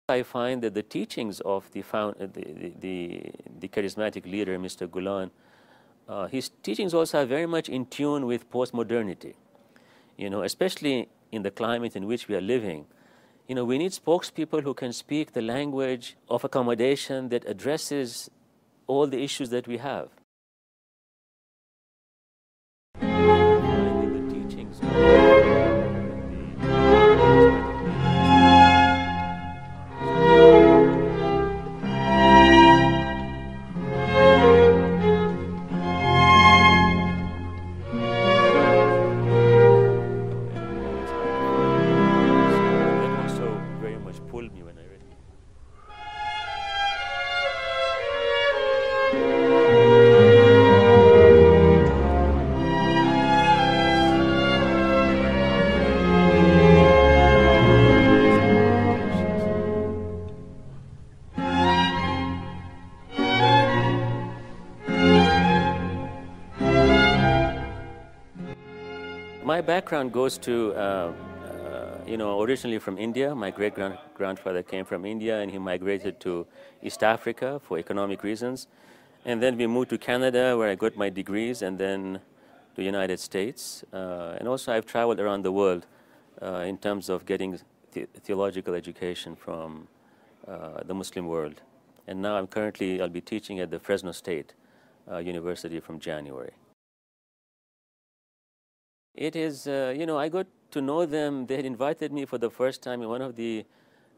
I find that the teachings of the charismatic leader, Mr. Gulen, his teachings also are very much in tune with postmodernity. Especially in the climate in which we are living. We need spokespeople who can speak the language of accommodation that addresses all the issues that we have. The teachings My background goes to, originally from India. My great-grandfather came from India, and he migrated to East Africa for economic reasons. And then we moved to Canada, where I got my degrees, and then to the United States. And also I've traveled around the world in terms of getting theological education from the Muslim world. And now I'll be teaching at the Fresno State University from January. It is, I got to know them. They had invited me for the first time in one of the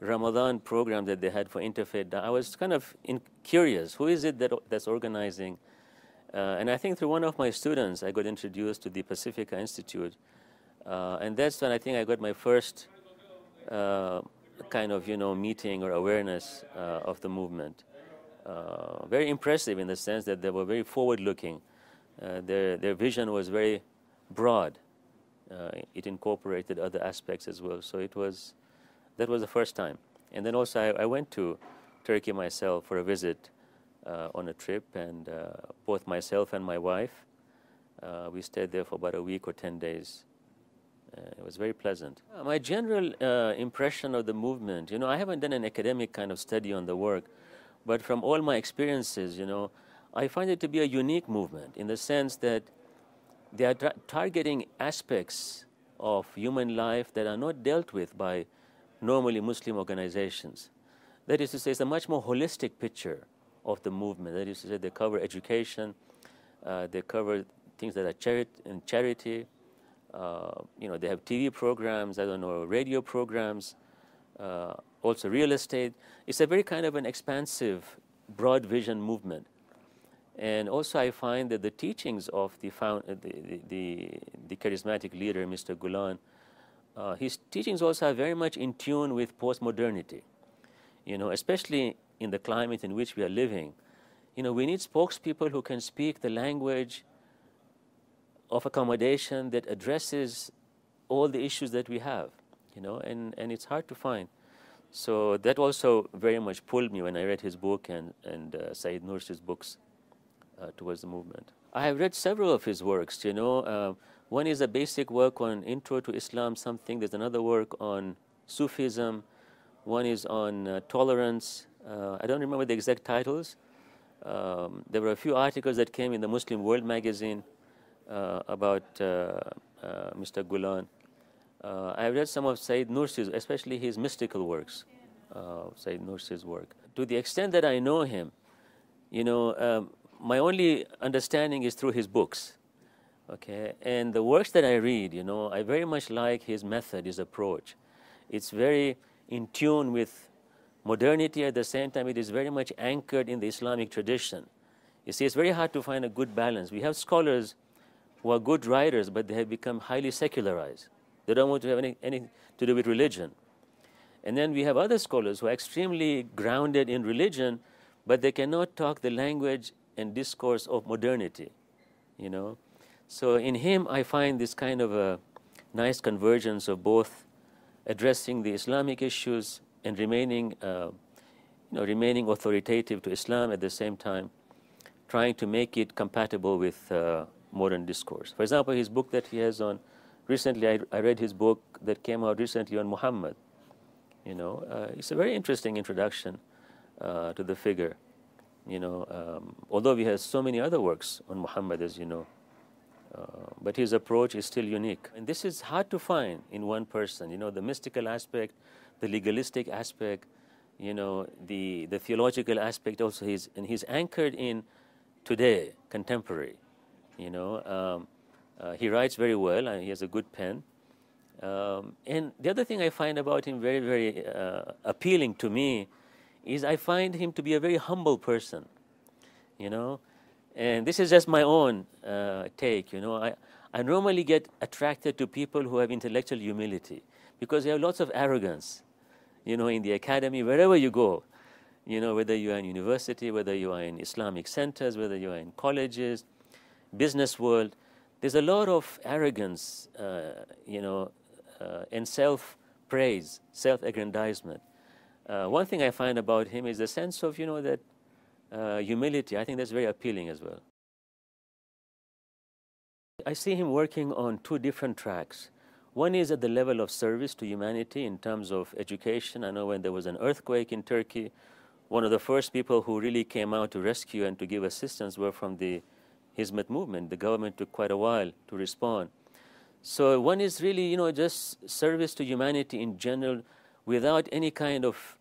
Ramadan programs that they had for interfaith. I was kind of curious, who is it that's organizing? And I think through one of my students, I got introduced to the Pacifica Institute. And that's when I think I got my first kind of, meeting or awareness of the movement. Very impressive in the sense that they were very forward-looking. Their vision was very broad. It incorporated other aspects as well. So that was the first time. And then also I went to Turkey myself for a visit on a trip, and both myself and my wife, we stayed there for about a week or 10 days. It was very pleasant. My general impression of the movement, I haven't done an academic kind of study on the work, but from all my experiences, I find it to be a unique movement in the sense that they are targeting aspects of human life that are not dealt with by normally Muslim organizations. That is to say, it's a much more holistic picture of the movement. That is to say, they cover education, they cover things that are charity. They have TV programs, radio programs, also real estate. It's a very kind of an expansive, broad vision movement. And also I find that the teachings of the charismatic leader, Mr. Gulen, his teachings also are very much in tune with postmodernity. Especially in the climate in which we are living. We need spokespeople who can speak the language of accommodation that addresses all the issues that we have, and it's hard to find. So that also very much pulled me when I read his book and Sayyid Nursi's books towards the movement. I have read several of his works, one is a basic work on Intro to Islam, something. There's another work on Sufism. One is on tolerance. I don't remember the exact titles. There were a few articles that came in the Muslim World magazine about Mr. Gulen. I have read some of Sayyid Nursi's, especially his mystical works, Sayyid Nursi's work. To the extent that I know him, my only understanding is through his books. Okay, and the works that I read, I very much like his method, his approach. It's very in tune with modernity. At the same time, it is very much anchored in the Islamic tradition. You see, it's very hard to find a good balance. We have scholars who are good writers, but they have become highly secularized. They don't want to have anything to do with religion. And then we have other scholars who are extremely grounded in religion, but they cannot talk the language and discourse of modernity, So in him, I find this kind of a nice convergence of both addressing the Islamic issues and remaining authoritative to Islam at the same time, trying to make it compatible with modern discourse. For example, his book that he has on, recently I read his book that came out recently on Muhammad. It's a very interesting introduction to the figure. Although we have so many other works on Muhammad, as you know, but his approach is still unique. And this is hard to find in one person. The mystical aspect, the legalistic aspect, the theological aspect also. He's anchored in today, contemporary. He writes very well, and he has a good pen. And the other thing I find about him very, very appealing to me is I find him to be a very humble person, And this is just my own take, I normally get attracted to people who have intellectual humility because they have lots of arrogance, in the academy, wherever you go, whether you are in university, whether you are in Islamic centers, whether you are in colleges, business world, there's a lot of arrogance, and self-praise, self-aggrandizement. One thing I find about him is the sense of, that humility. I think that's very appealing as well. I see him working on two different tracks. One is at the level of service to humanity in terms of education. I know when there was an earthquake in Turkey, one of the first people who really came out to rescue and to give assistance were from the Hizmet movement. The government took quite a while to respond. So one is really, just service to humanity in general without any kind of,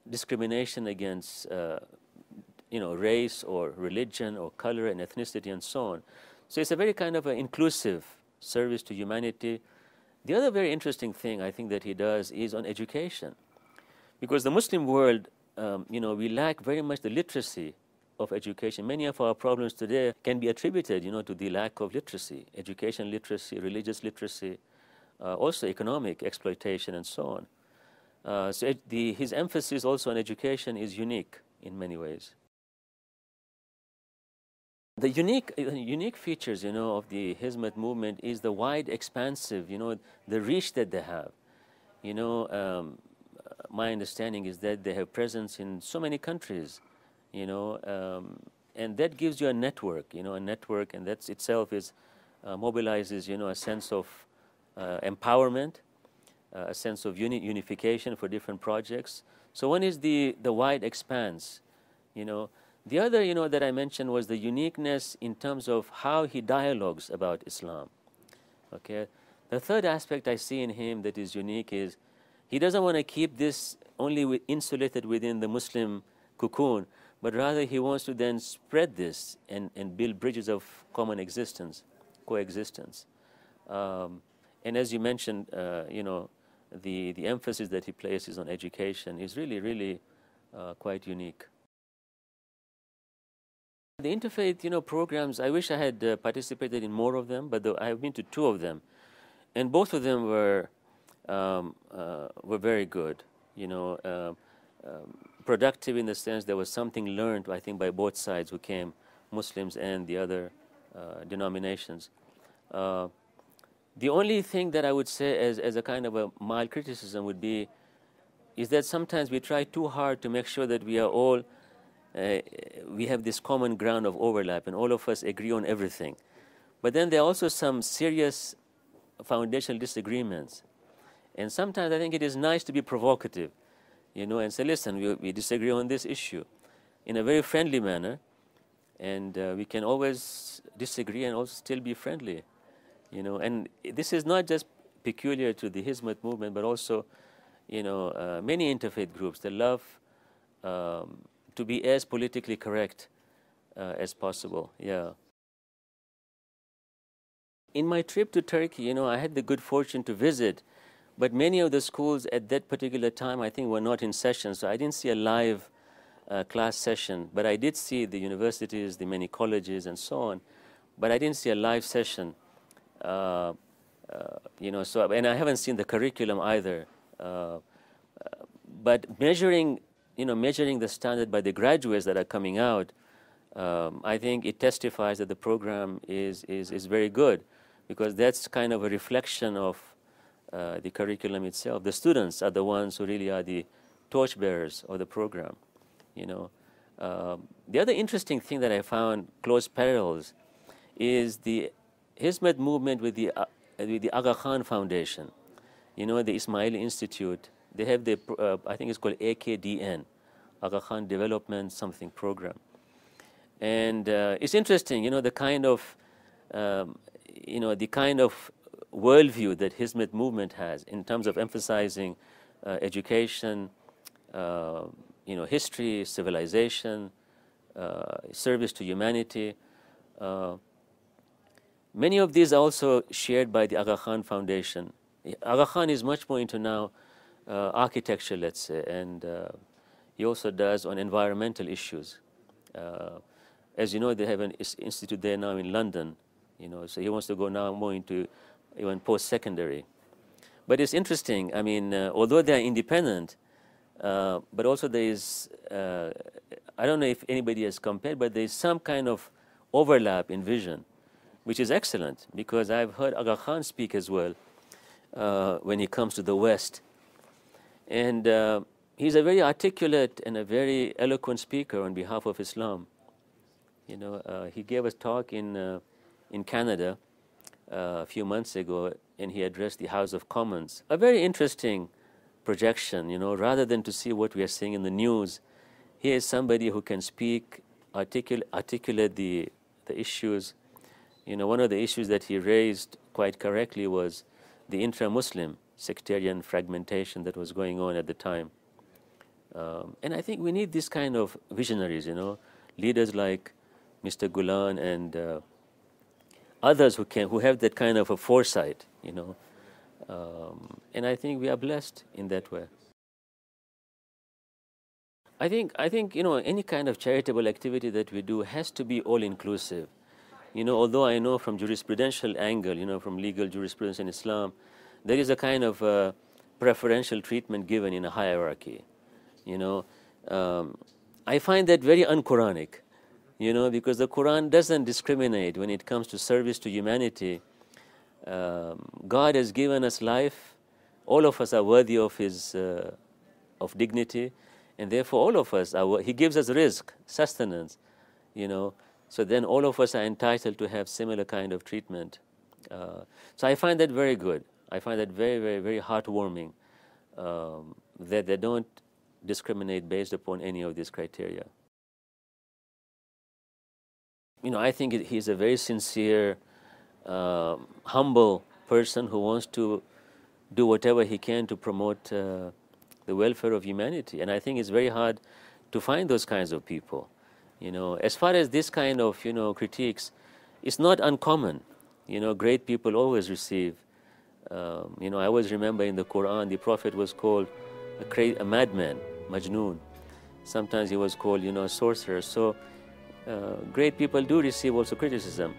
discrimination against, race or religion or color and ethnicity and so on. So it's a very kind of an inclusive service to humanity. The other very interesting thing I think that he does is on education. Because the Muslim world, we lack very much the literacy of education. Many of our problems today can be attributed, to the lack of literacy, education literacy, religious literacy, also economic exploitation and so on. So his emphasis also on education is unique in many ways. The unique features, of the Hizmet movement is the wide, expansive, the reach that they have. My understanding is that they have presence in so many countries, and that gives you a network, and that itself is mobilizes, a sense of empowerment, a sense of unification for different projects. So one is the wide expanse, The other, that I mentioned was the uniqueness in terms of how he dialogues about Islam. Okay. The third aspect I see in him that is unique is he doesn't want to keep this only insulated within the Muslim cocoon, but rather he wants to then spread this and build bridges of common existence, coexistence. And as you mentioned, the emphasis that he places on education is really, really quite unique. The interfaith, programs, I wish I had participated in more of them, but I have been to two of them, and both of them were very good. Productive in the sense there was something learned, I think, by both sides who came, Muslims and the other denominations. The only thing that I would say as a kind of a mild criticism would be is that sometimes we try too hard to make sure that we are all we have this common ground of overlap and all of us agree on everything. But then there are also some serious foundational disagreements. And sometimes I think it is nice to be provocative, and say, listen, we disagree on this issue in a very friendly manner, and we can always disagree and also still be friendly, And this is not just peculiar to the Hizmet movement, but also, many interfaith groups that love to be as politically correct as possible. Yeah. In my trip to Turkey, I had the good fortune to visit, but many of the schools at that particular time, I think, were not in session, so I didn't see a live class session. But I did see the universities, the many colleges, and so on. But I didn't see a live session, So, and I haven't seen the curriculum either. But measuring the standard by the graduates that are coming out, I think it testifies that the program is very good, because that's kind of a reflection of the curriculum itself. The students are the ones who really are the torchbearers of the program. The other interesting thing that I found, close parallels, is the Hizmet movement with the Aga Khan Foundation, the Ismaili Institute They have the, I think it's called AKDN, Aga Khan Development Something Program. And it's interesting, the kind of, the kind of worldview that Hizmet movement has in terms of emphasizing education, history, civilization, service to humanity. Many of these are also shared by the Aga Khan Foundation. Aga Khan is much more into now architecture, let's say, and he also does on environmental issues. As you know, they have an institute there now in London, so he wants to go now more into even post-secondary. But it's interesting, I mean, although they are independent, but also there is, I don't know if anybody has compared, but there is some kind of overlap in vision, which is excellent, because I've heard Aga Khan speak as well when he comes to the West. And he's a very articulate and a very eloquent speaker on behalf of Islam. He gave a talk in Canada a few months ago, and he addressed the House of Commons. A very interesting projection, rather than to see what we are seeing in the news. Here is somebody who can speak, articulate the issues. One of the issues that he raised quite correctly was the intra-Muslim sectarian fragmentation that was going on at the time. And I think we need this kind of visionaries, leaders like Mr. Gulen and others who have that kind of a foresight, and I think we are blessed in that way. I think any kind of charitable activity that we do has to be all-inclusive. Although I know from jurisprudential angle, from legal jurisprudence in Islam, there is a kind of preferential treatment given in a hierarchy. I find that very un-Quranic, because the Quran doesn't discriminate when it comes to service to humanity. God has given us life. All of us are worthy of His of dignity, and therefore all of us are. He gives us rizq, sustenance, So then all of us are entitled to have similar kind of treatment. So I find that very good. I find that very, very, very heartwarming that they don't discriminate based upon any of these criteria. I think he's a very sincere, humble person who wants to do whatever he can to promote the welfare of humanity. And I think it's very hard to find those kinds of people. As far as this kind of, critiques, it's not uncommon. Great people always receive. I always remember in the Quran, the Prophet was called a madman, Majnoon. Sometimes he was called, a sorcerer. So great people do receive also criticism.